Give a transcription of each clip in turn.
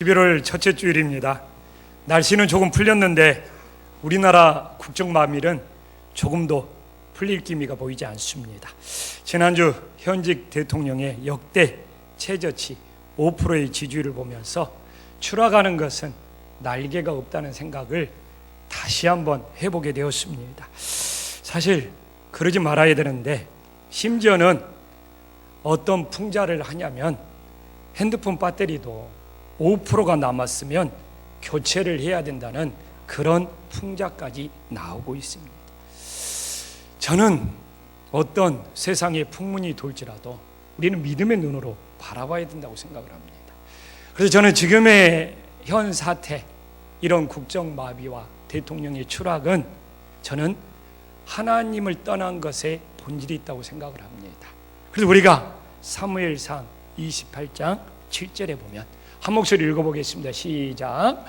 11월 첫째 주일입니다. 날씨는 조금 풀렸는데 우리나라 국정마밀은 조금도 풀릴 기미가 보이지 않습니다. 지난주 현직 대통령의 역대 최저치 5%의 지지율을 보면서 추락하는 것은 날개가 없다는 생각을 다시 한번 해보게 되었습니다. 사실 그러지 말아야 되는데, 심지어는 어떤 풍자를 하냐면 핸드폰 배터리도 5%가 남았으면 교체를 해야 된다는 그런 풍자까지 나오고 있습니다. 저는 어떤 세상의 풍문이 돌지라도 우리는 믿음의 눈으로 바라봐야 된다고 생각을 합니다. 그래서 저는 지금의 현 사태, 이런 국정마비와 대통령의 추락은 저는 하나님을 떠난 것에 본질이 있다고 생각을 합니다. 그래서 우리가 사무엘상 28장 7절에 보면 한 목소리 읽어보겠습니다. 시작.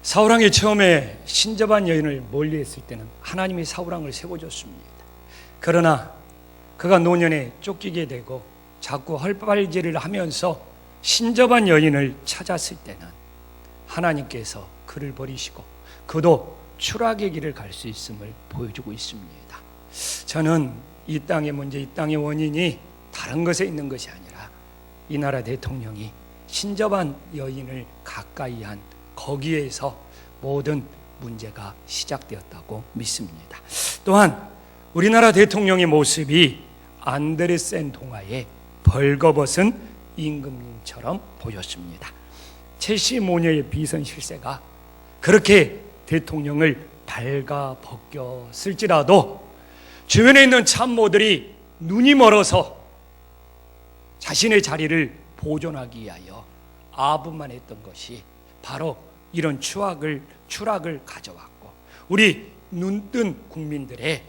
사울왕이 처음에 신접한 여인을 멀리했을 때는 하나님이 사울왕을 세워줬습니다. 그러나 그가 노년에 쫓기게 되고 자꾸 헐발질을 하면서 신접한 여인을 찾았을 때는 하나님께서 그를 버리시고 그도 추락의 길을 갈 수 있음을 보여주고 있습니다. 저는 이 땅의 문제, 이 땅의 원인이 다른 것에 있는 것이 아니라 이 나라 대통령이 신접한 여인을 가까이 한 거기에서 모든 문제가 시작되었다고 믿습니다. 또한 우리나라 대통령의 모습이 안데르센 동화의 벌거벗은 임금님처럼 보였습니다. 첼시 모녀의 비선 실세가 그렇게 대통령을 발가벗겼을지라도 주변에 있는 참모들이 눈이 멀어서 자신의 자리를 보존하기 위하여 아부만 했던 것이 바로 이런 추락을 가져왔고, 우리 눈뜬 국민들의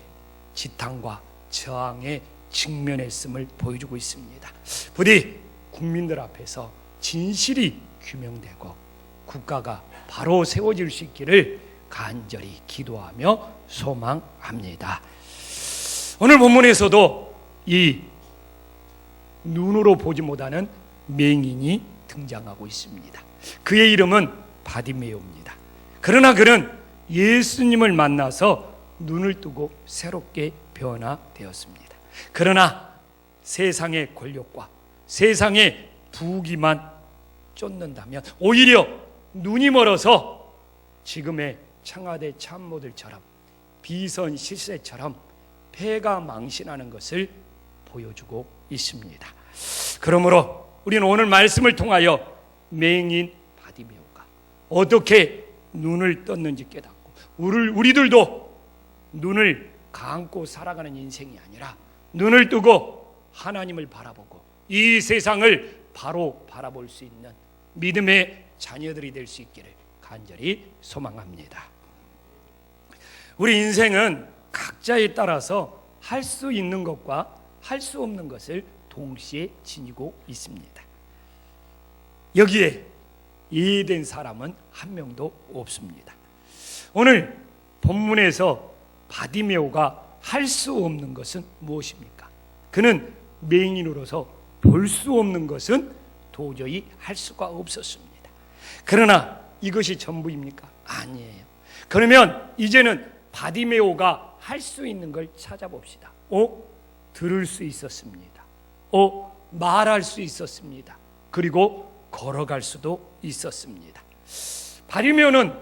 지탕과 저항에 직면했음을 보여주고 있습니다. 부디 국민들 앞에서 진실이 규명되고 국가가 바로 세워질 수 있기를 간절히 기도하며 소망합니다. 오늘 본문에서도 이 눈으로 보지 못하는 맹인이 등장하고 있습니다. 그의 이름은 바디메오입니다. 그러나 그는 예수님을 만나서 눈을 뜨고 새롭게 변화되었습니다. 그러나 세상의 권력과 세상의 부귀만 쫓는다면 오히려 눈이 멀어서 지금의 청와대 참모들처럼 비선 실세처럼 폐가 망신하는 것을 보여주고 있습니다. 그러므로 우리는 오늘 말씀을 통하여 맹인 바디메오가 어떻게 눈을 떴는지 깨닫고 우리들도 눈을 감고 살아가는 인생이 아니라 눈을 뜨고 하나님을 바라보고 이 세상을 바로 바라볼 수 있는 믿음의 자녀들이 될 수 있기를 간절히 소망합니다. 우리 인생은 각자에 따라서 할 수 있는 것과 할 수 없는 것을 동시에 지니고 있습니다. 여기에 이해된 사람은 한 명도 없습니다. 오늘 본문에서 바디메오가 할 수 없는 것은 무엇입니까? 그는 맹인으로서 볼 수 없는 것은 도저히 할 수가 없었습니다. 그러나 이것이 전부입니까? 아니에요. 그러면 이제는 바디메오가 할 수 있는 걸 찾아봅시다. 들을 수 있었습니다. 말할 수 있었습니다. 그리고 걸어갈 수도 있었습니다. 바디메오는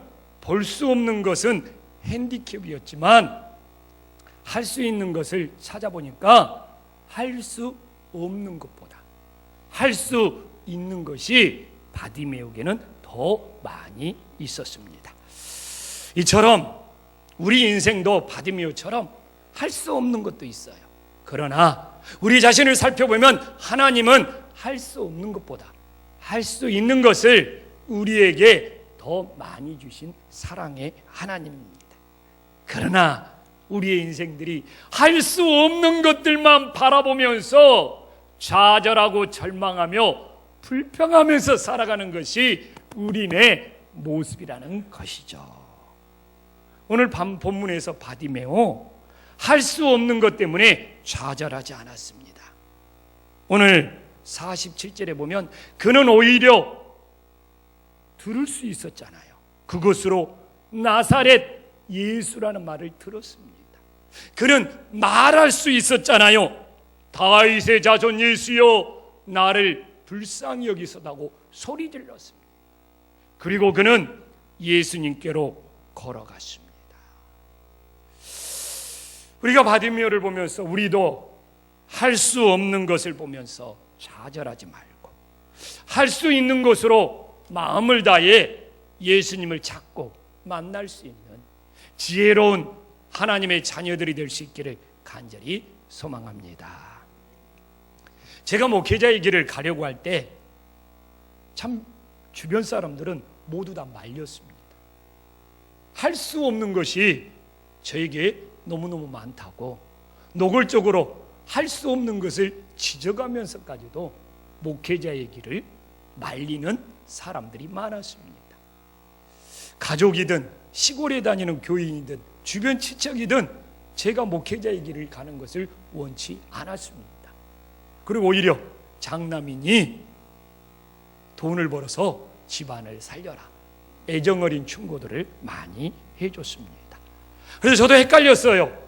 볼 수 없는 것은 핸디캡이었지만 할 수 있는 것을 찾아보니까 할 수 없는 것보다 할 수 있는 것이 바디메오에게는 더 많이 있었습니다. 이처럼 우리 인생도 바디메오처럼 할 수 없는 것도 있어요. 그러나 우리 자신을 살펴보면 하나님은 할 수 없는 것보다 할 수 있는 것을 우리에게 더 많이 주신 사랑의 하나님입니다. 그러나 우리의 인생들이 할 수 없는 것들만 바라보면서 좌절하고 절망하며 불평하면서 살아가는 것이 우리네 모습이라는 것이죠. 오늘 본문에서 바디메오 할 수 없는 것 때문에 좌절하지 않았습니다. 오늘 47절에 보면 그는 오히려 들을 수 있었잖아요. 그것으로 나사렛 예수라는 말을 들었습니다. 그는 말할 수 있었잖아요. 다윗의 자손 예수여 나를 불쌍히 여기소다고 소리 질렀습니다. 그리고 그는 예수님께로 걸어갔습니다. 우리가 바디메오를 보면서 우리도 할 수 없는 것을 보면서 좌절하지 말고 할 수 있는 것으로 마음을 다해 예수님을 찾고 만날 수 있는 지혜로운 하나님의 자녀들이 될 수 있기를 간절히 소망합니다. 제가 목회자의 길을 가려고 할 때 참 주변 사람들은 모두 다 말렸습니다. 할 수 없는 것이 저에게 너무너무 많다고 노골적으로 할 수 없는 것을 지적하면서까지도 목회자의 길을 말리는 사람들이 많았습니다. 가족이든 시골에 다니는 교인이든 주변 친척이든 제가 목회자의 길을 가는 것을 원치 않았습니다. 그리고 오히려 장남이니 돈을 벌어서 집안을 살려라 애정어린 충고들을 많이 해줬습니다. 그래서 저도 헷갈렸어요.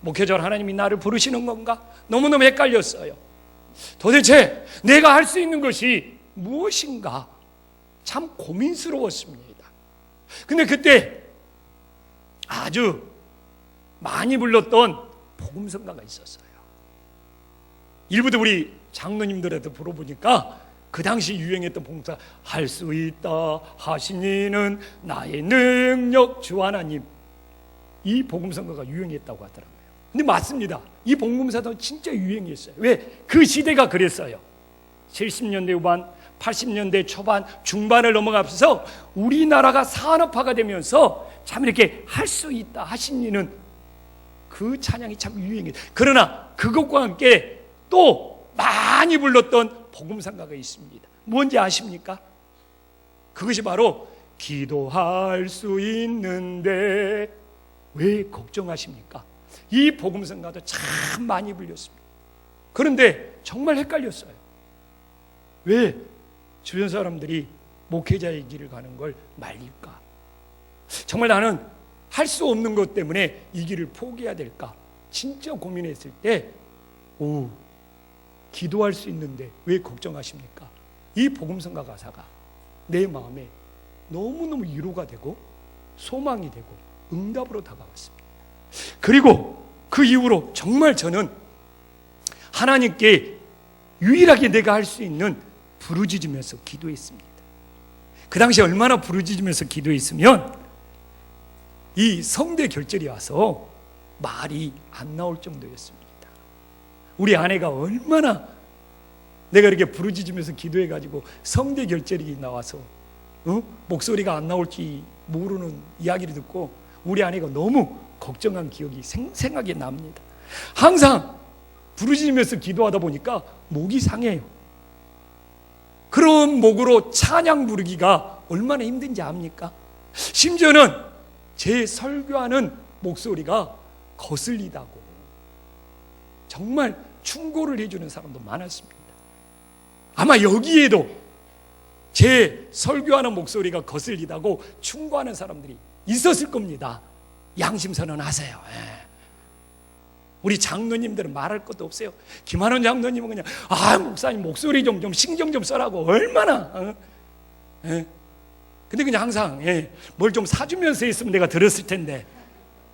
목회자로 하나님이 나를 부르시는 건가? 너무너무 헷갈렸어요. 도대체 내가 할 수 있는 것이 무엇인가? 참 고민스러웠습니다. 근데 그때 아주 많이 불렀던 복음성가가 있었어요. 일부도 우리 장로님들한테 물어보니까 그 당시 유행했던 봉사 할 수 있다 하시니는 나의 능력 주 하나님, 이 복음성가가 유행했다고 하더라고요. 근데 맞습니다. 이 복음성가도 진짜 유행했어요. 왜? 그 시대가 그랬어요. 70년대 후반 80년대 초반 중반을 넘어가면서 우리나라가 산업화가 되면서 참 이렇게 할 수 있다 하시니는 그 찬양이 참 유행했어요. 그러나 그것과 함께 또 많이 불렀던 복음성가가 있습니다. 뭔지 아십니까? 그것이 바로 기도할 수 있는데 왜 걱정하십니까? 이 복음성가도 참 많이 불렸습니다. 그런데 정말 헷갈렸어요. 왜 주변 사람들이 목회자의 길을 가는 걸 말릴까? 정말 나는 할 수 없는 것 때문에 이 길을 포기해야 될까? 진짜 고민했을 때 기도할 수 있는데 왜 걱정하십니까? 이 복음성가 가사가 내 마음에 너무너무 위로가 되고 소망이 되고 응답으로 다가왔습니다. 그리고 그 이후로 정말 저는 하나님께 유일하게 내가 할 수 있는 부르짖으면서 기도했습니다. 그 당시 얼마나 부르짖으면서 기도했으면 이 성대 결절이 와서 말이 안 나올 정도였습니다. 우리 아내가 얼마나 내가 이렇게 부르짖으면서 기도해가지고 성대 결절이 나와서 목소리가 안 나올지 모르는 이야기를 듣고 우리 아내가 너무 걱정한 기억이 생생하게 납니다. 항상 부르짖으면서 기도하다 보니까 목이 상해요. 그런 목으로 찬양 부르기가 얼마나 힘든지 압니까? 심지어는 제 설교하는 목소리가 거슬리다고 정말 충고를 해주는 사람도 많았습니다. 아마 여기에도 제 설교하는 목소리가 거슬리다고 충고하는 사람들이 있었을 겁니다. 양심선언하세요. 우리 장로님들은 말할 것도 없어요. 김한원 장로님은 그냥 목사님 목소리 좀 신경 좀 써라고 얼마나 근데 그냥 항상 뭘 좀 사주면서 했으면 내가 들었을 텐데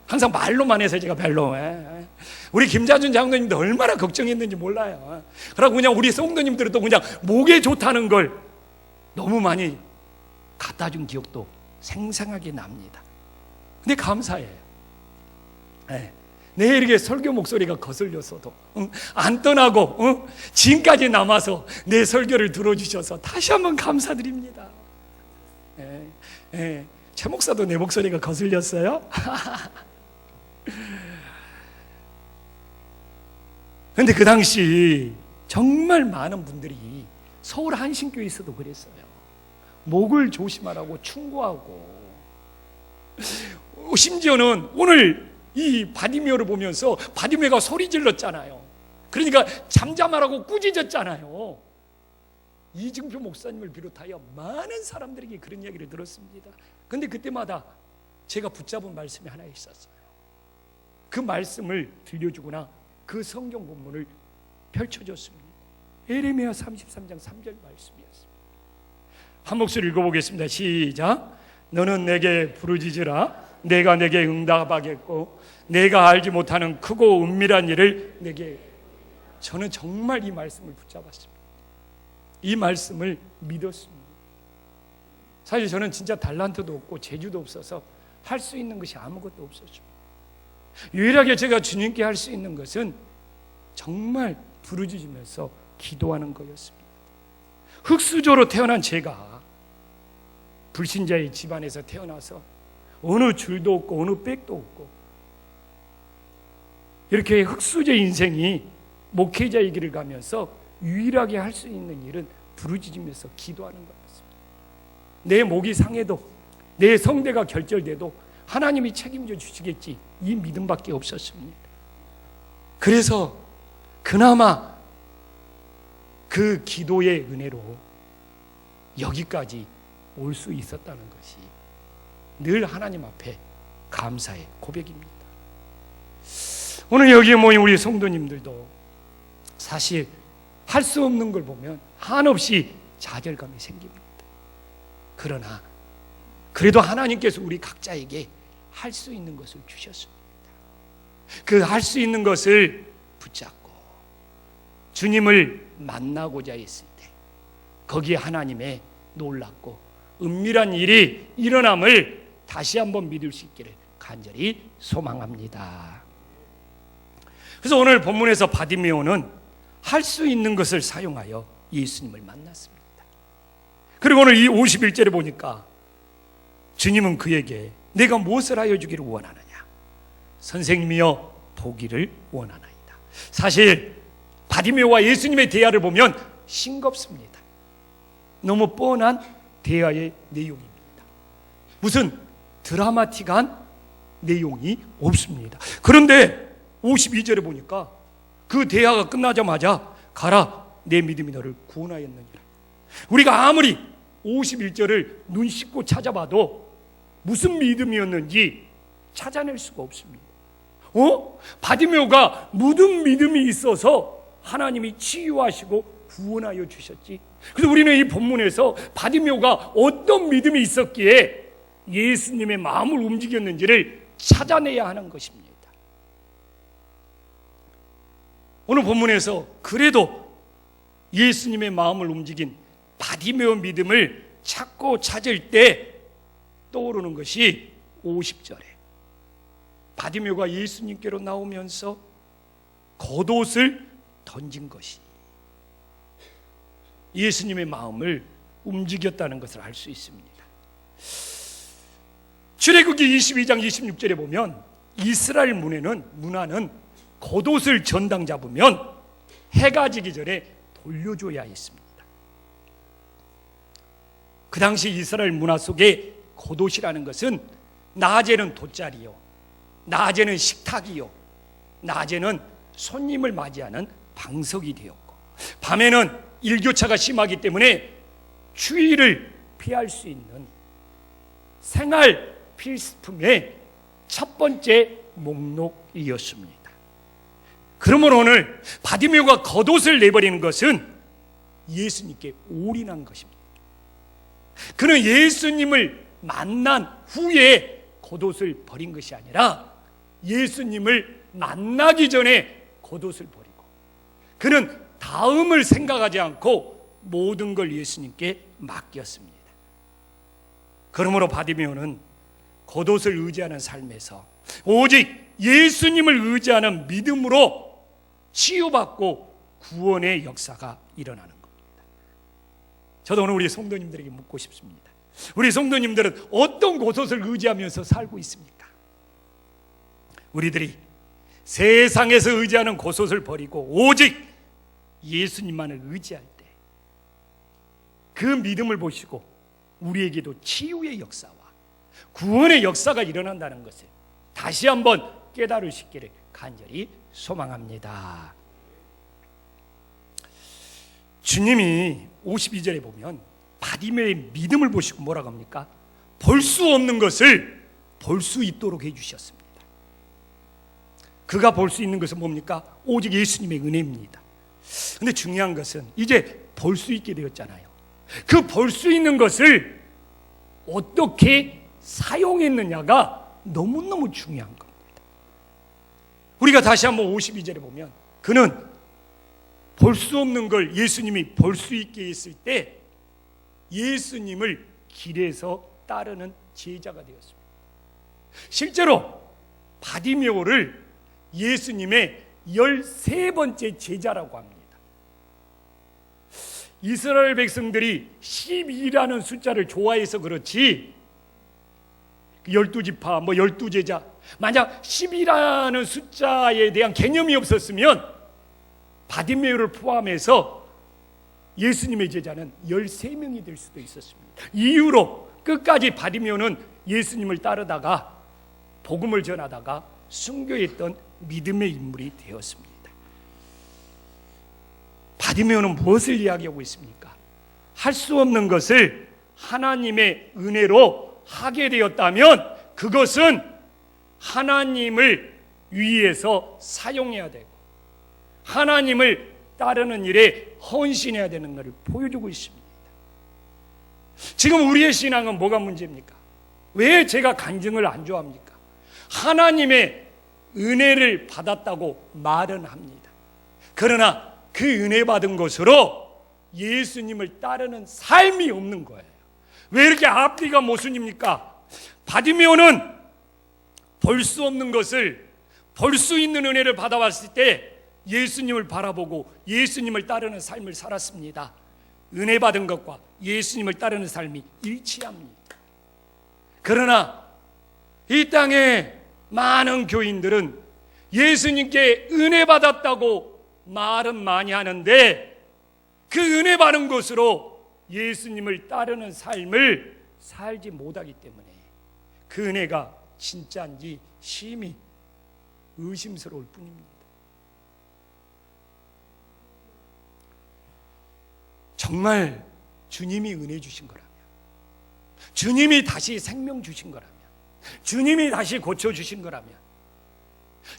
항상 말로만 해서 제가 별로 우리 김자준 장로님도 얼마나 걱정했는지 몰라요. 그러고 그냥 우리 성도님들은 또 그냥 목에 좋다는 걸 너무 많이 갖다 준 기억도 생생하게 납니다. 근데 감사해요. 내 이렇게 설교 목소리가 거슬렸어도 안 떠나고 지금까지 남아서 내 설교를 들어주셔서 다시 한번 감사드립니다. 최 목사도 내 목소리가 거슬렸어요? 그런데 그 당시 정말 많은 분들이 서울 한신교회에서도 그랬어요. 목을 조심하라고 충고하고, 심지어는 오늘 이 바디메오를 보면서 바디메오가 소리 질렀잖아요. 그러니까 잠잠하라고 꾸짖었잖아요. 이증표 목사님을 비롯하여 많은 사람들에게 그런 이야기를 들었습니다. 그런데 그때마다 제가 붙잡은 말씀이 하나 있었어요. 그 말씀을 들려주거나 그 성경 본문을 펼쳐줬습니다. 에레미야 33장 3절 말씀이었습니다. 한 목소리 읽어보겠습니다. 시작. 너는 내게 부르짖으라. 내가 내게 응답하겠고 내가 알지 못하는 크고 은밀한 일을 내게. 저는 정말 이 말씀을 붙잡았습니다. 이 말씀을 믿었습니다. 사실 저는 진짜 달란트도 없고 재주도 없어서 할 수 있는 것이 아무것도 없었죠. 유일하게 제가 주님께 할 수 있는 것은 정말 부르짖으면서 기도하는 거였습니다. 흙수저로 태어난 제가 불신자의 집안에서 태어나서 어느 줄도 없고 어느 백도 없고 이렇게 흙수저 인생이 목회자의 길을 가면서 유일하게 할 수 있는 일은 부르짖으면서 기도하는 거였습니다. 내 목이 상해도 내 성대가 결절돼도 하나님이 책임져 주시겠지, 이 믿음밖에 없었습니다. 그래서 그나마 그 기도의 은혜로 여기까지 올 수 있었다는 것이 늘 하나님 앞에 감사의 고백입니다. 오늘 여기에 모인 우리 성도님들도 사실 할 수 없는 걸 보면 한없이 좌절감이 생깁니다. 그러나 그래도 하나님께서 우리 각자에게 할 수 있는 것을 주셨습니다. 그 할 수 있는 것을 붙잡고 주님을 만나고자 했을 때 거기에 하나님의 놀랍고 은밀한 일이 일어남을 다시 한번 믿을 수 있기를 간절히 소망합니다. 그래서 오늘 본문에서 바디메오는 할 수 있는 것을 사용하여 예수님을 만났습니다. 그리고 오늘 이 51절에 보니까 주님은 그에게 내가 무엇을 하여 주기를 원하느냐? 선생님이여 보기를 원하나이다. 사실 바디메오와 예수님의 대화를 보면 싱겁습니다. 너무 뻔한 대화의 내용입니다. 무슨 드라마틱한 내용이 없습니다. 그런데 52절에 보니까 그 대화가 끝나자마자 가라, 내 믿음이 너를 구원하였느니라. 우리가 아무리 51절을 눈 씻고 찾아봐도 무슨 믿음이었는지 찾아낼 수가 없습니다. 바디메오가 무슨 믿음이 있어서 하나님이 치유하시고 구원하여 주셨지? 그래서 우리는 이 본문에서 바디메오가 어떤 믿음이 있었기에 예수님의 마음을 움직였는지를 찾아내야 하는 것입니다. 오늘 본문에서 그래도 예수님의 마음을 움직인 바디메오 믿음을 찾고 찾을 때 떠오르는 것이 50절에 바디메오가 예수님께로 나오면서 겉옷을 던진 것이 예수님의 마음을 움직였다는 것을 알 수 있습니다. 출애굽기 22장 26절에 보면 이스라엘 문화는 겉옷을 전당 잡으면 해가 지기 전에 돌려줘야 했습니다. 그 당시 이스라엘 문화 속에 겉옷이라는 것은 낮에는 돗자리요, 낮에는 식탁이요, 낮에는 손님을 맞이하는 방석이 되었고 밤에는 일교차가 심하기 때문에 추위를 피할 수 있는 생활 필수품의 첫 번째 목록이었습니다. 그러므로 오늘 바디메오가 겉옷을 내버리는 것은 예수님께 올인한 것입니다. 그는 예수님을 만난 후에 겉옷을 버린 것이 아니라 예수님을 만나기 전에 겉옷을 버리고 그는 다음을 생각하지 않고 모든 걸 예수님께 맡겼습니다. 그러므로 바디메오는 겉옷을 의지하는 삶에서 오직 예수님을 의지하는 믿음으로 치유받고 구원의 역사가 일어나는 겁니다. 저도 오늘 우리 성도님들에게 묻고 싶습니다. 우리 성도님들은 어떤 겉옷을 의지하면서 살고 있습니까? 우리들이 세상에서 의지하는 겉옷을 버리고 오직 예수님만을 의지할 때 그 믿음을 보시고 우리에게도 치유의 역사와 구원의 역사가 일어난다는 것을 다시 한번 깨달으시기를 간절히 소망합니다. 주님이 52절에 보면 바디메의 믿음을 보시고 뭐라고 합니까? 볼 수 없는 것을 볼 수 있도록 해주셨습니다. 그가 볼 수 있는 것은 뭡니까? 오직 예수님의 은혜입니다. 근데 중요한 것은 이제 볼 수 있게 되었잖아요. 그 볼 수 있는 것을 어떻게 사용했느냐가 너무너무 중요한 겁니다. 우리가 다시 한번 52절에 보면 그는 볼 수 없는 걸 예수님이 볼 수 있게 했을 때 예수님을 길에서 따르는 제자가 되었습니다. 실제로 바디메오를 예수님의 13번째 제자라고 합니다. 이스라엘 백성들이 12라는 숫자를 좋아해서 그렇지 12지파, 12제자, 만약 10이라는 숫자에 대한 개념이 없었으면 바디메오를 포함해서 예수님의 제자는 13명이 될 수도 있었습니다. 이후로 끝까지 바디메오는 예수님을 따르다가 복음을 전하다가 순교했던 믿음의 인물이 되었습니다. 바디메오는 무엇을 이야기하고 있습니까? 할 수 없는 것을 하나님의 은혜로 하게 되었다면 그것은 하나님을 위해서 사용해야 되고 하나님을 따르는 일에 헌신해야 되는 것을 보여주고 있습니다. 지금 우리의 신앙은 뭐가 문제입니까? 왜 제가 간증을 안 좋아합니까? 하나님의 은혜를 받았다고 말은 합니다. 그러나 그 은혜 받은 것으로 예수님을 따르는 삶이 없는 거예요. 왜 이렇게 앞뒤가 모순입니까? 바디메오는 볼 수 없는 것을 볼 수 있는 은혜를 받아왔을 때 예수님을 바라보고 예수님을 따르는 삶을 살았습니다. 은혜 받은 것과 예수님을 따르는 삶이 일치합니다. 그러나 이 땅에 많은 교인들은 예수님께 은혜 받았다고 말은 많이 하는데 그 은혜 받은 것으로 예수님을 따르는 삶을 살지 못하기 때문에 그 은혜가 진짜인지 심히 의심스러울 뿐입니다. 정말 주님이 은혜 주신 거라면, 주님이 다시 생명 주신 거라면, 주님이 다시 고쳐주신 거라면,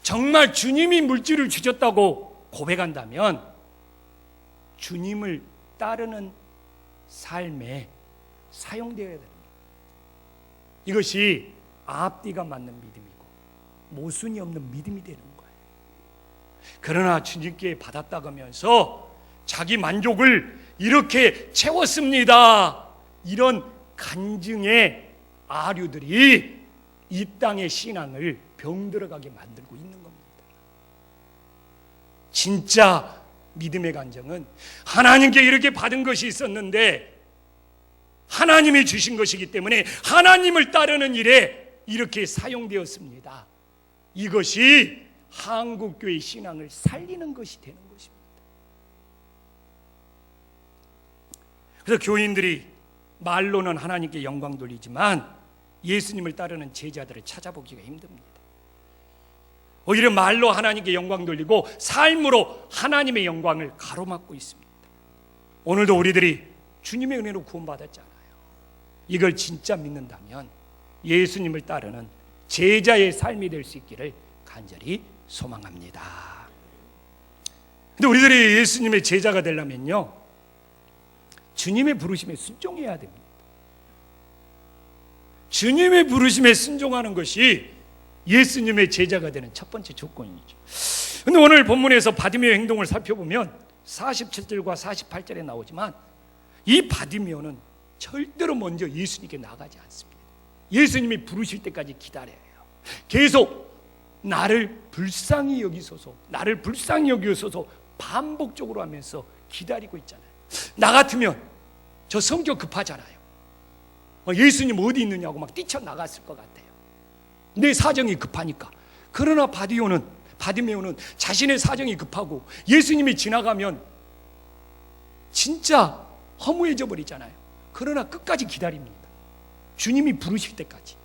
정말 주님이 물질을 주셨다고 고백한다면 주님을 따르는 삶에 사용되어야 됩니다. 이것이 앞뒤가 맞는 믿음이고 모순이 없는 믿음이 되는 거예요. 그러나 주님께 받았다고 하면서 자기 만족을 이렇게 채웠습니다, 이런 간증의 아류들이 이 땅의 신앙을 병들어가게 만들고 있는 겁니다. 진짜 믿음의 간증은 하나님께 이렇게 받은 것이 있었는데 하나님이 주신 것이기 때문에 하나님을 따르는 일에 이렇게 사용되었습니다. 이것이 한국교회 신앙을 살리는 것이 되는 것입니다. 그래서 교인들이 말로는 하나님께 영광 돌리지만 예수님을 따르는 제자들을 찾아보기가 힘듭니다. 오히려 말로 하나님께 영광 돌리고 삶으로 하나님의 영광을 가로막고 있습니다. 오늘도 우리들이 주님의 은혜로 구원받았잖아요. 이걸 진짜 믿는다면 예수님을 따르는 제자의 삶이 될 수 있기를 간절히 소망합니다. 근데 우리들이 예수님의 제자가 되려면요, 주님의 부르심에 순종해야 됩니다. 주님의 부르심에 순종하는 것이 예수님의 제자가 되는 첫 번째 조건이죠. 그런데 오늘 본문에서 바디메오의 행동을 살펴보면 47절과 48절에 나오지만 이 바디메오는 절대로 먼저 예수님께 나가지 않습니다. 예수님이 부르실 때까지 기다려요. 계속 나를 불쌍히 여기소서, 나를 불쌍히 여기소서 반복적으로 하면서 기다리고 있잖아요. 나 같으면 저 성격 급하잖아요. 예수님 어디 있느냐고 막 뛰쳐나갔을 것 같아요. 내 사정이 급하니까. 그러나 바디메오는 자신의 사정이 급하고 예수님이 지나가면 진짜 허무해져 버리잖아요. 그러나 끝까지 기다립니다. 주님이 부르실 때까지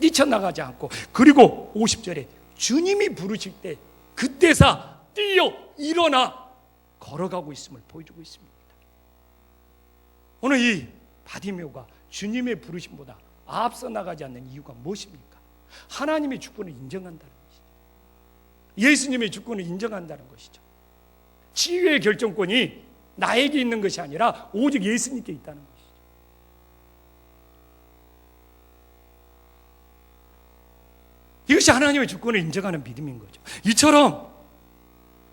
뛰쳐나가지 않고, 그리고 50절에 주님이 부르실 때 그때사 뛰어 일어나 걸어가고 있음을 보여주고 있습니다. 오늘 이 바디메오가 주님의 부르심보다 앞서 나가지 않는 이유가 무엇입니까? 하나님의 주권을 인정한다는 것이죠. 예수님의 주권을 인정한다는 것이죠. 치유의 결정권이 나에게 있는 것이 아니라 오직 예수님께 있다는 것이죠. 이것이 하나님의 주권을 인정하는 믿음인 거죠. 이처럼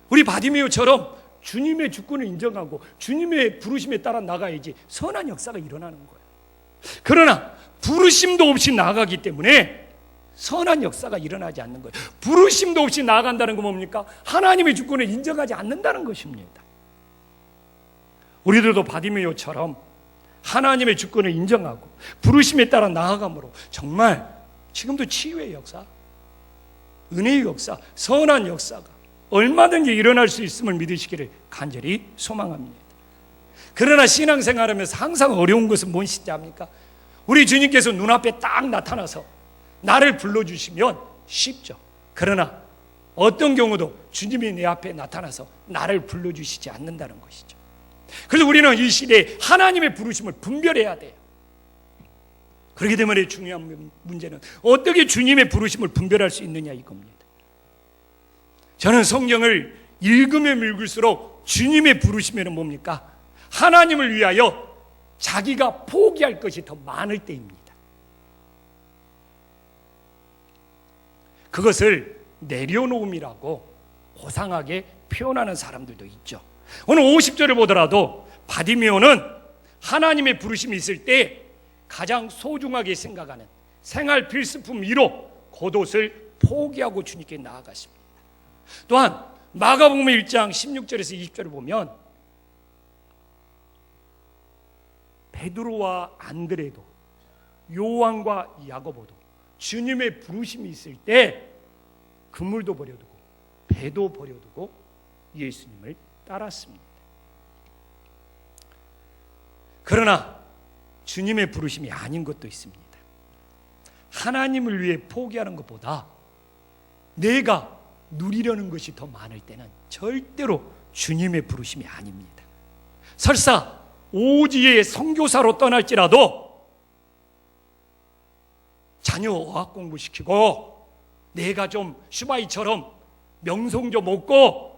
우리 바디메오처럼 주님의 주권을 인정하고 주님의 부르심에 따라 나가야지 선한 역사가 일어나는 거예요. 그러나 부르심도 없이 나가기 때문에 선한 역사가 일어나지 않는 거예요. 부르심도 없이 나아간다는 건 뭡니까? 하나님의 주권을 인정하지 않는다는 것입니다. 우리들도 바디메오처럼 하나님의 주권을 인정하고 부르심에 따라 나아감으로 정말 지금도 치유의 역사, 은혜의 역사, 선한 역사가 얼마든지 일어날 수 있음을 믿으시기를 간절히 소망합니다. 그러나 신앙생활하면서 항상 어려운 것은 무엇인지 압니까? 우리 주님께서 눈앞에 딱 나타나서 나를 불러주시면 쉽죠. 그러나 어떤 경우도 주님이 내 앞에 나타나서 나를 불러주시지 않는다는 것이죠. 그래서 우리는 이 시대에 하나님의 부르심을 분별해야 돼요. 그렇기 때문에 중요한 문제는 어떻게 주님의 부르심을 분별할 수 있느냐 이겁니다. 저는 성경을 읽으면 읽을수록 주님의 부르심에는 뭡니까? 하나님을 위하여 자기가 포기할 것이 더 많을 때입니다. 그것을 내려놓음이라고 고상하게 표현하는 사람들도 있죠. 오늘 50절을 보더라도 바디메오는 하나님의 부르심이 있을 때 가장 소중하게 생각하는 생활 필수품 1호 겉옷을 포기하고 주님께 나아갔습니다. 또한 마가복음 1장 16절에서 20절을 보면 베드로와 안드레도 요한과 야고보도 주님의 부르심이 있을 때 그물도 버려두고 배도 버려두고 예수님을 따랐습니다. 그러나 주님의 부르심이 아닌 것도 있습니다. 하나님을 위해 포기하는 것보다 내가 누리려는 것이 더 많을 때는 절대로 주님의 부르심이 아닙니다. 설사 오지의 선교사로 떠날지라도 자녀 어학 공부시키고 내가 좀 슈바이처럼 명성 좀 얻고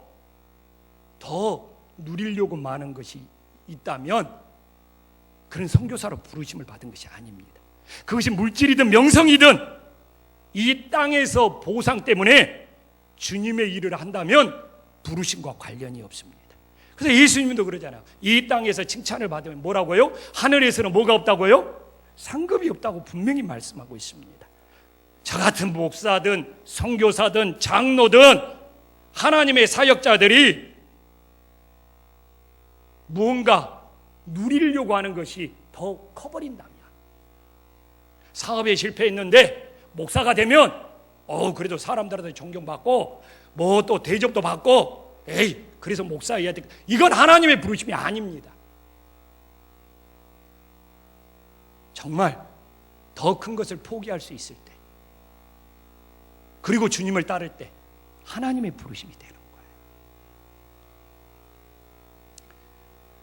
더 누리려고 많은 것이 있다면 그런 선교사로 부르심을 받은 것이 아닙니다. 그것이 물질이든 명성이든 이 땅에서 보상 때문에 주님의 일을 한다면 부르심과 관련이 없습니다. 그래서 예수님도 그러잖아요. 이 땅에서 칭찬을 받으면 뭐라고요? 하늘에서는 뭐가 없다고요? 상급이 없다고 분명히 말씀하고 있습니다. 저 같은 목사든 선교사든 장로든 하나님의 사역자들이 무언가 누리려고 하는 것이 더 커버린다면, 사업에 실패했는데 목사가 되면 그래도 사람들한테 존경받고 뭐 또 대접도 받고 그래서 목사해야 돼. 이건 하나님의 부르심이 아닙니다. 정말 더 큰 것을 포기할 수 있을 때, 그리고 주님을 따를 때 하나님의 부르심이 되는 거예요.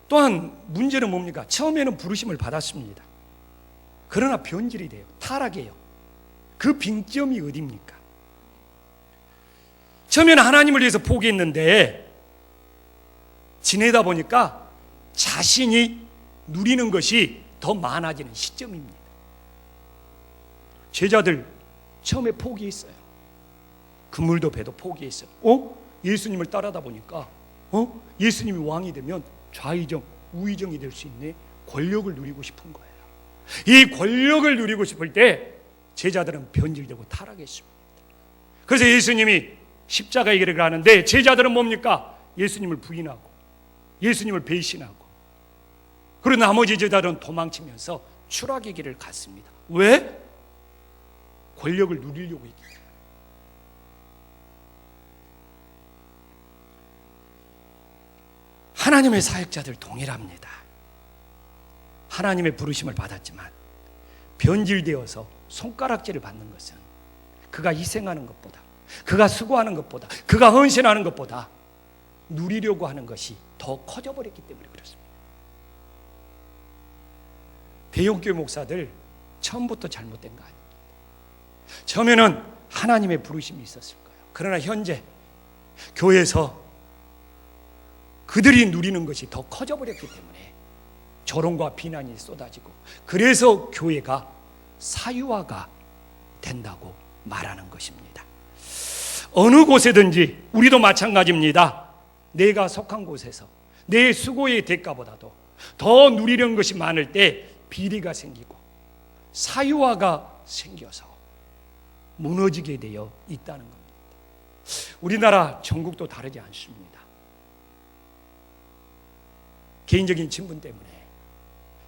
또한 문제는 뭡니까? 처음에는 부르심을 받았습니다. 그러나 변질이 돼요. 타락해요. 그 빙점이 어디입니까? 처음에는 하나님을 위해서 포기했는데 지내다 보니까 자신이 누리는 것이 더 많아지는 시점입니다. 제자들 처음에 포기했어요. 그물도 배도 포기했어요. 예수님을 따라다 보니까 예수님이 왕이 되면 좌의정, 우의정이 될 수 있네. 권력을 누리고 싶은 거예요. 이 권력을 누리고 싶을 때 제자들은 변질되고 타락했습니다. 그래서 예수님이 십자가의 길을 가는데 제자들은 뭡니까? 예수님을 부인하고 예수님을 배신하고, 그리고 나머지 제자들은 도망치면서 추락의 길을 갔습니다. 왜? 권력을 누리려고 했기 때문에. 하나님의 사역자들 동일합니다. 하나님의 부르심을 받았지만 변질되어서 손가락질을 받는 것은 그가 희생하는 것보다, 그가 수고하는 것보다, 그가 헌신하는 것보다 누리려고 하는 것이 더 커져버렸기 때문에 그렇습니다. 대형교회 목사들 처음부터 잘못된 거 아닙니다. 처음에는 하나님의 부르심이 있었을 거예요. 그러나 현재 교회에서 그들이 누리는 것이 더 커져버렸기 때문에 조롱과 비난이 쏟아지고, 그래서 교회가 사유화가 된다고 말하는 것입니다. 어느 곳에든지 우리도 마찬가지입니다. 내가 속한 곳에서 내 수고의 대가보다도 더 누리려는 것이 많을 때 비리가 생기고 사유화가 생겨서 무너지게 되어 있다는 겁니다. 우리나라 전국도 다르지 않습니다. 개인적인 친분 때문에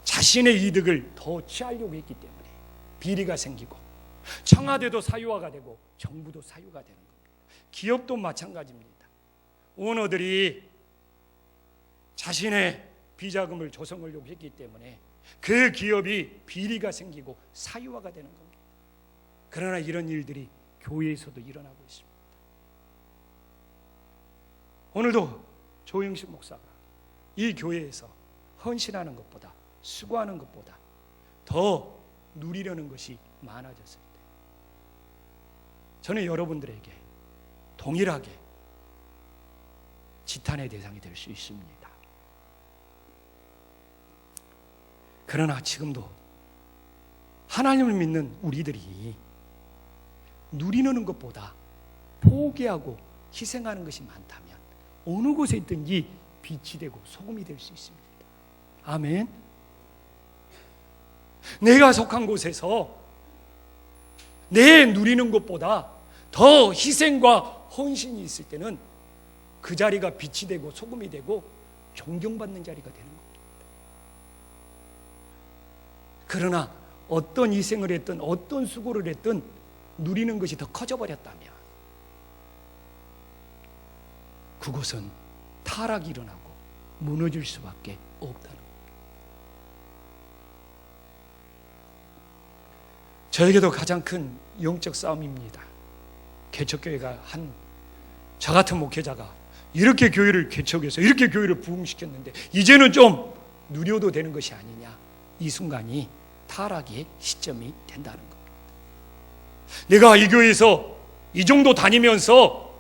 자신의 이득을 더 취하려고 했기 때문에 비리가 생기고, 청와대도 사유화가 되고 정부도 사유가 되는 겁니다. 기업도 마찬가지입니다. 오너들이 자신의 비자금을 조성하려고 했기 때문에 그 기업이 비리가 생기고 사유화가 되는 겁니다. 그러나 이런 일들이 교회에서도 일어나고 있습니다. 오늘도 조영식 목사가 이 교회에서 헌신하는 것보다, 수고하는 것보다 더 누리려는 것이 많아졌을 때, 저는 여러분들에게 동일하게 지탄의 대상이 될 수 있습니다. 그러나 지금도 하나님을 믿는 우리들이 누리는 것보다 포기하고 희생하는 것이 많다면 어느 곳에 있든지 빛이 되고 소금이 될 수 있습니다. 아멘. 내가 속한 곳에서 내 누리는 것보다 더 희생과 헌신이 있을 때는 그 자리가 빛이 되고 소금이 되고 존경받는 자리가 되는 겁니다. 그러나 어떤 희생을 했든 어떤 수고를 했든 누리는 것이 더 커져버렸다면 그곳은 타락이 일어나고 무너질 수밖에 없다는 겁니다. 저에게도 가장 큰 영적 싸움입니다. 개척교회가 저 같은 목회자가 이렇게 교회를 개척해서 이렇게 교회를 부흥시켰는데 이제는 좀 누려도 되는 것이 아니냐, 이 순간이 타락의 시점이 된다는 겁니다. 내가 이 교회에서 이 정도 다니면서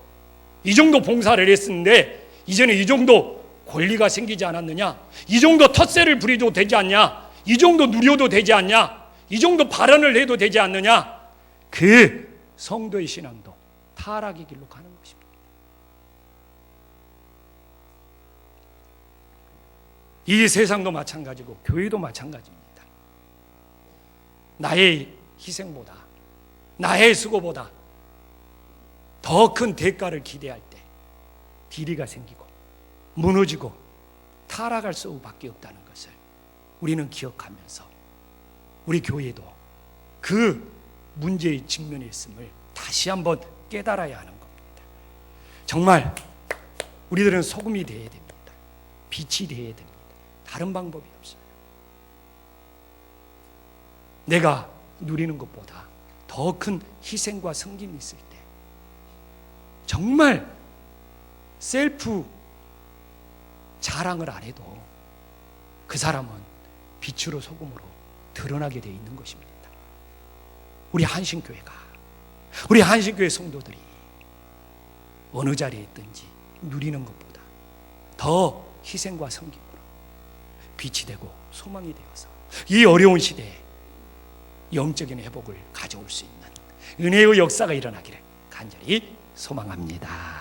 이 정도 봉사를 했었는데 이제는 이 정도 권리가 생기지 않았느냐, 이 정도 텃세를 부려도 되지 않냐, 이 정도 누려도 되지 않냐, 이 정도 발언을 해도 되지 않느냐, 그 성도의 신앙도 타락의 길로 가는 것입니다. 이 세상도 마찬가지고 교회도 마찬가지입니다. 나의 희생보다, 나의 수고보다 더 큰 대가를 기대할 때 비리가 생기고 무너지고 타락할 수밖에 없다는 것을 우리는 기억하면서 우리 교회도 그 문제의 직면에 있음을 다시 한번 깨달아야 하는 겁니다. 정말 우리들은 소금이 되어야 됩니다. 빛이 되어야 됩니다. 다른 방법이 없어요. 내가 누리는 것보다 더 큰 희생과 섬김이 있을 때 정말 셀프 자랑을 안 해도 그 사람은 빛으로 소금으로 드러나게 되어 있는 것입니다. 우리 한신교회가, 우리 한신교회 성도들이 어느 자리에 있든지 누리는 것보다 더 희생과 섬김으로 빛이 되고 소망이 되어서 이 어려운 시대에 영적인 회복을 가져올 수 있는 은혜의 역사가 일어나기를 간절히 소망합니다.